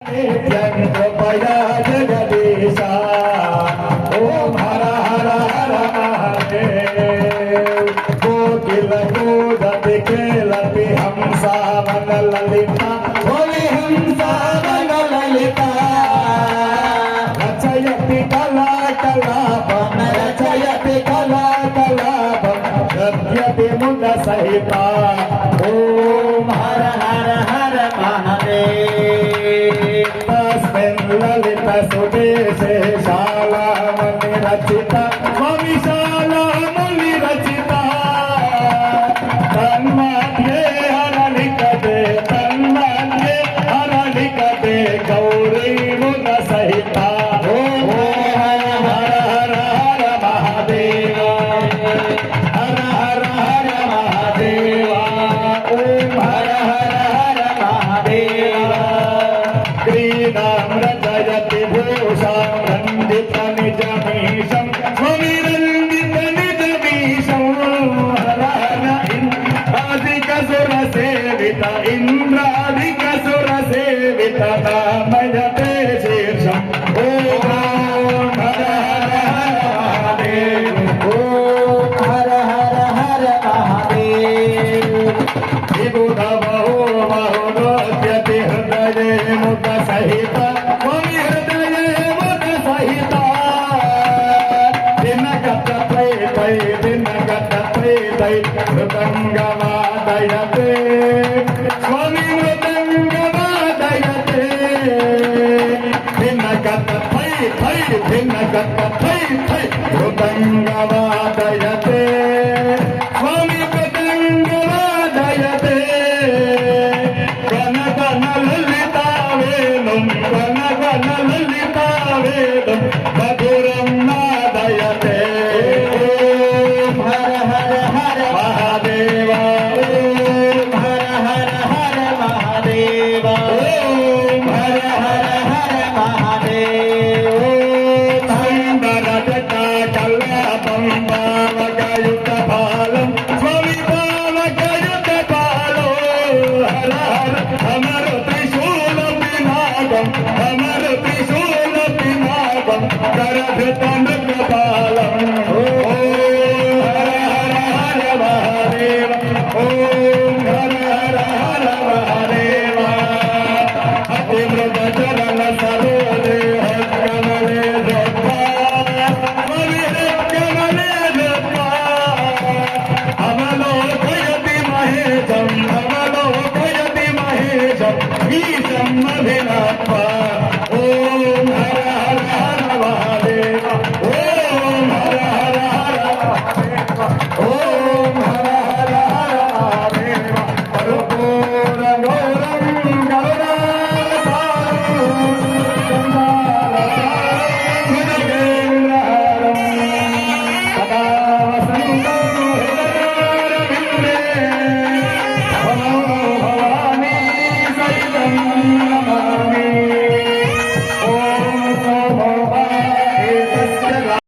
कृपया जगदीशा ओम हर हर हर महादेव कोकिल कूदति खेलति हंसा वन ललिता बोली हंसा वन ललिता रचयति कला कलापं रचयति कला कलापं गद्यति मुद सहिता ओम हर हर हर महादेव ललित सुदेशे शाला मुनि रचिता स्वामी शाला मुनि रचिता तन्मध्ये हरलिकते गौरी मुद सहिता ओम हर हर हर हर महादेव हर हर हर महादेव ओम हर हर हर महादेव क्रीडां रचयति भूषां रन्दित निजमीशं स्वामी रन्दित निजमीशं हर हर इन्द्रादिकसुरसेवित इन्द्रादिकसुरसेवित नामयते शीर्षम् ॐ हर हर हर महादेव ॐ हर हर हर महादेव विबुधमहो महोदयति हृदये मुद सहित स्वामी हृदये मुद सहित दिनगत त्रैतै मृदङ्गवादयते स्वामी मृदङ्गवादयते दिनगत मृदङ्गवादयते स्वामी मृदङ्गवादयते गण गण ललिता वेणुं गण गण ललिता वेणुं मधुरं नादयते ओम हर हर हर महादेव ओम हर हर हर महादेव ओम हर हर हर महादेव ओम सुंदर जटा कलापं पावकयुत फालं स्वामी पावकयुत फालो हर हर अमर त्रिशूल पिनाकं अमर त्रिशूल पिनाकं करधृतं कृपा